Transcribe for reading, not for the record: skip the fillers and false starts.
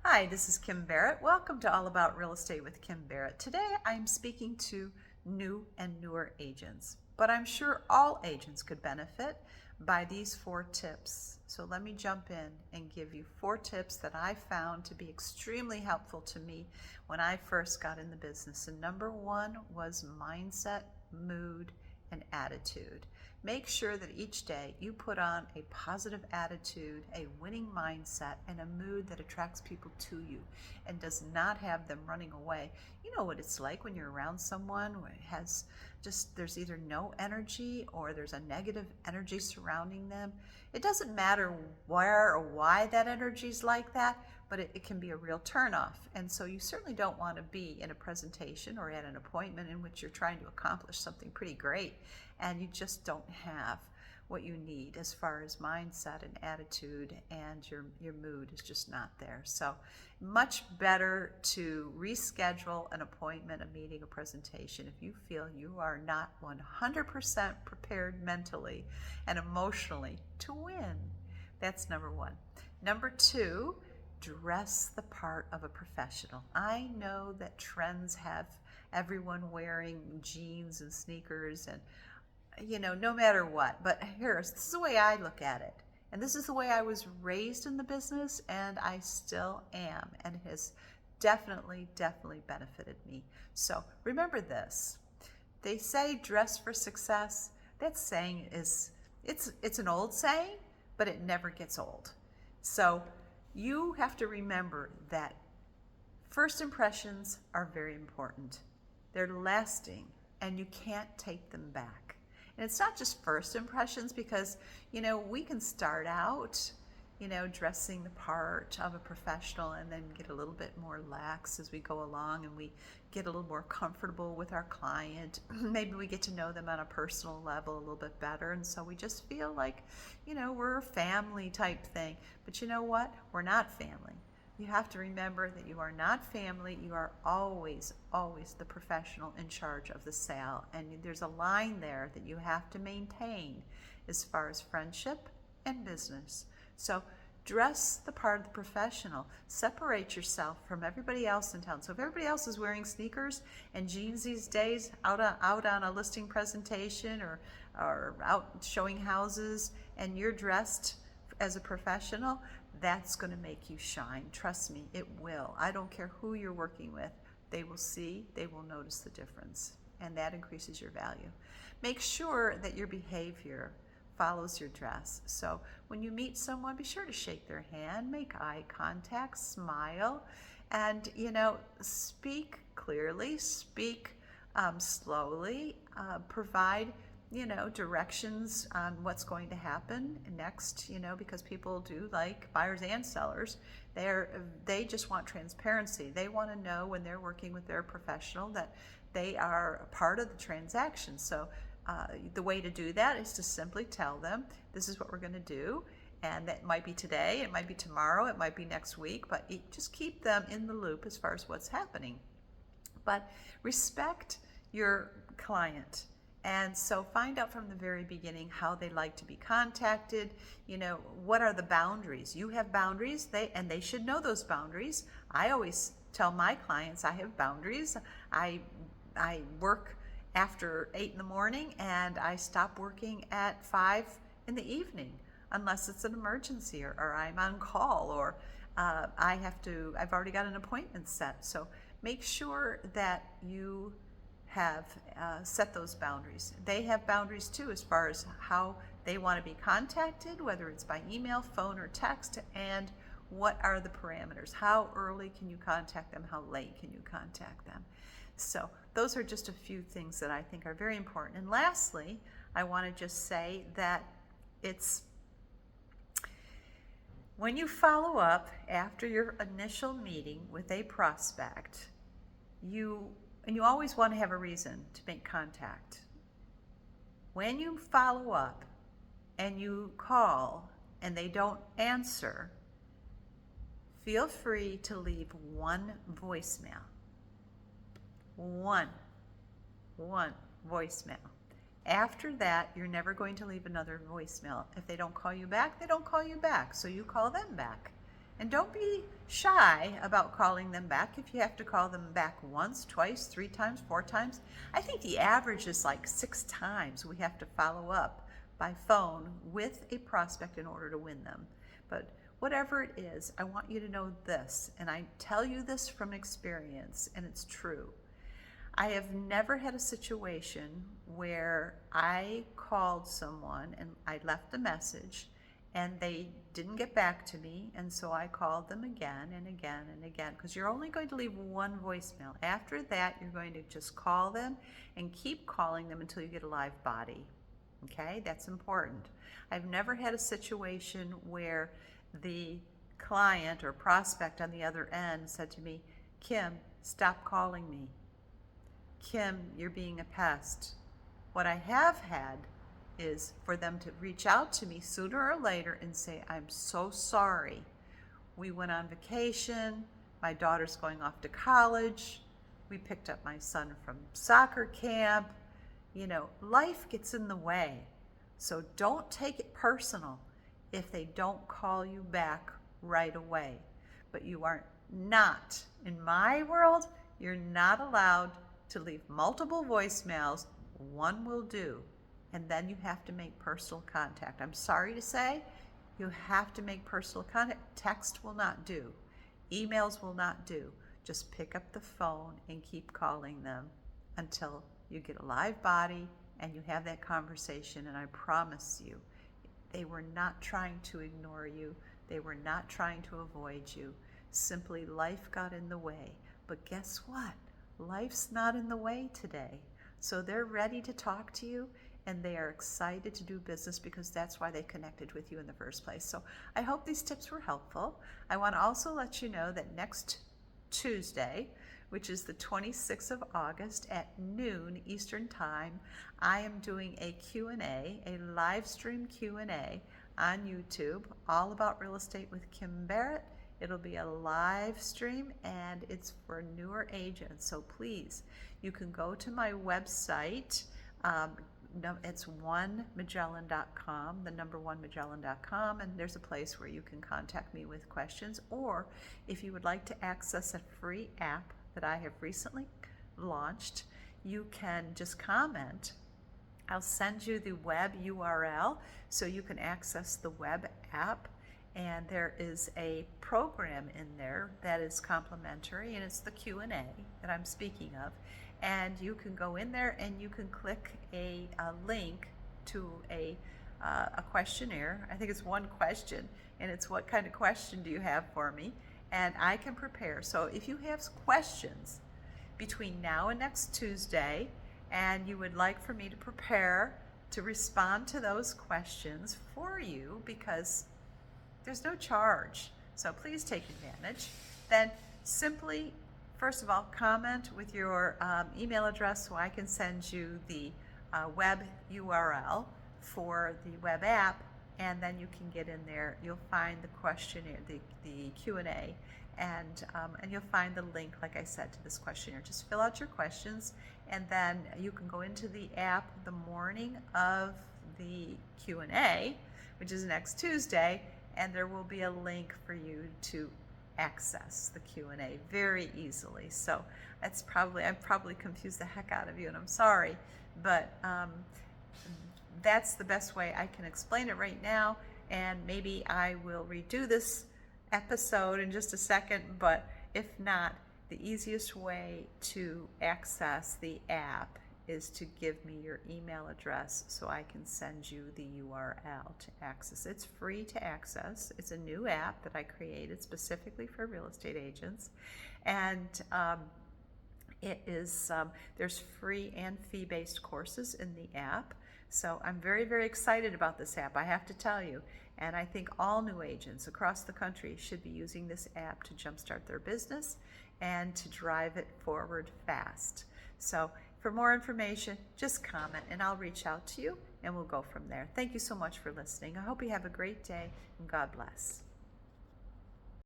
Hi, this is Kim Barrett. Welcome to All About Real Estate with Kim Barrett. Today I'm speaking to new and newer agents, but I'm sure all agents could benefit by these 4 tips. So let me jump in and give you 4 tips that I found to be extremely helpful to me when I first got in the business. And number 1 was mindset, mood, and attitude. Make sure that each day you put on a positive attitude, a winning mindset, and a mood that attracts people to you and does not have them running away. You know what it's like when you're around someone who has there's either no energy or there's a negative energy surrounding them. It doesn't matter where or why that energy's like that, but it can be a real turnoff. And so you certainly don't want to be in a presentation or at an appointment in which you're trying to accomplish something pretty great and you just don't have what you need as far as mindset and attitude, and your mood is just not there. So much better to reschedule an appointment, a meeting, a presentation if you feel you are not 100% prepared mentally and emotionally to win. That's number 1. Number 2, dress the part of a professional. I know that trends have everyone wearing jeans and sneakers and no matter what. But this is the way I look at it. And this is the way I was raised in the business, and I still am. And it has definitely benefited me. So remember this. They say dress for success. That saying it's an old saying, but it never gets old. So you have to remember that first impressions are very important. They're lasting, and you can't take them back. And it's not just first impressions because, we can start out, dressing the part of a professional and then get a little bit more lax as we go along and we get a little more comfortable with our client. Maybe we get to know them on a personal level a little bit better. And so we just feel like, we're a family type thing. But you know what? We're not family. You have to remember that you are not family. You are always the professional in charge of the sale. And there's a line there that you have to maintain as far as friendship and business. So dress the part of the professional. Separate yourself from everybody else in town. So if everybody else is wearing sneakers and jeans these days out on a listing presentation or out showing houses, and you're dressed as a professional, that's going to make you shine. Trust me, it will. I don't care who you're working with. They will see, they will notice the difference, and that increases your value. Make sure that your behavior follows your dress. So when you meet someone, be sure to shake their hand, make eye contact, smile, and speak clearly, speak slowly, provide directions on what's going to happen next, because people do like buyers and sellers. They just want transparency. They want to know when they're working with their professional that they are a part of the transaction. So the way to do that is to simply tell them, this is what we're going to do. And that might be today, it might be tomorrow, it might be next week, but just keep them in the loop as far as what's happening. But respect your client. And so find out from the very beginning how they like to be contacted. What are the boundaries? You have boundaries, they should know those boundaries. I always tell my clients I have boundaries. I work after 8 in the morning and I stop working at 5 in the evening unless it's an emergency or I'm on call or I've already got an appointment set. So make sure that you have set those boundaries. They have boundaries too as far as how they want to be contacted, whether it's by email, phone, or text, and what are the parameters. How early can you contact them? How late can you contact them? So those are just a few things that I think are very important. And lastly, I want to just say that it's when you follow up after your initial meeting with a prospect, you always want to have a reason to make contact. When you follow up and you call and they don't answer, feel free to leave one voicemail. One voicemail. After that, you're never going to leave another voicemail. If they don't call you back, they don't call you back. So you call them back. And don't be shy about calling them back. If you have to call them back once, twice, 3 times, 4 times, I think the average is like 6 times we have to follow up by phone with a prospect in order to win them. But whatever it is, I want you to know this, and I tell you this from experience, and it's true. I have never had a situation where I called someone and I left a message and they didn't get back to me, and so I called them again and again and again, because you're only going to leave one voicemail. After that, you're going to just call them and keep calling them until you get a live body. Okay, that's important. I've never had a situation where the client or prospect on the other end said to me, Kim, stop calling me. Kim, you're being a pest. What I have had is for them to reach out to me sooner or later and say, I'm so sorry. We went on vacation. My daughter's going off to college. We picked up my son from soccer camp. You know, life gets in the way. So don't take it personal if they don't call you back right away. But you are not, in my world, you're not allowed to leave multiple voicemails. One will do. And then you have to make personal contact. I'm sorry to say, you have to make personal contact. Text will not do. Emails will not do. Just pick up the phone and keep calling them until you get a live body and you have that conversation. And I promise you, they were not trying to ignore you. They were not trying to avoid you. Simply life got in the way. But guess what? Life's not in the way today. So they're ready to talk to you, and they are excited to do business because that's why they connected with you in the first place. So I hope these tips were helpful. I want to also let you know that next Tuesday, which is the 26th of August at noon Eastern Time, I am doing a Q&A, a live stream Q&A on YouTube, all about real estate with Kim Barrett. It'll be a live stream and it's for newer agents. So please, you can go to my website. It's onemagellan.com, the number onemagellan.com, and there's a place where you can contact me with questions. Or if you would like to access a free app that I have recently launched, you can just comment. I'll send you the web URL so you can access the web app. And there is a program in there that is complimentary, and it's the Q&A that I'm speaking of. And you can go in there and you can click a link to a questionnaire. I think it's one question, and it's what kind of question do you have for me? And I can prepare. So if you have questions between now and next Tuesday, and you would like for me to prepare to respond to those questions for you, because there's no charge, so please take advantage. Then simply, first of all, comment with your email address so I can send you the web URL for the web app, and then you can get in there. You'll find the questionnaire, the Q&A, and you'll find the link, like I said, to this questionnaire. Just fill out your questions, and then you can go into the app the morning of the Q&A, which is next Tuesday, and there will be a link for you to access the Q&A very easily. So I've probably confused the heck out of you, and I'm sorry, but that's the best way I can explain it right now. And maybe I will redo this episode in just a second, but if not, the easiest way to access the app is to give me your email address so I can send you the URL to access. It's free to access. It's a new app that I created specifically for real estate agents, and it is there's free and fee-based courses in the app. So I'm very, very excited about this app, I have to tell you. And I think all new agents across the country should be using this app to jumpstart their business and to drive it forward fast. So for more information, just comment and I'll reach out to you and we'll go from there. Thank you so much for listening. I hope you have a great day and God bless.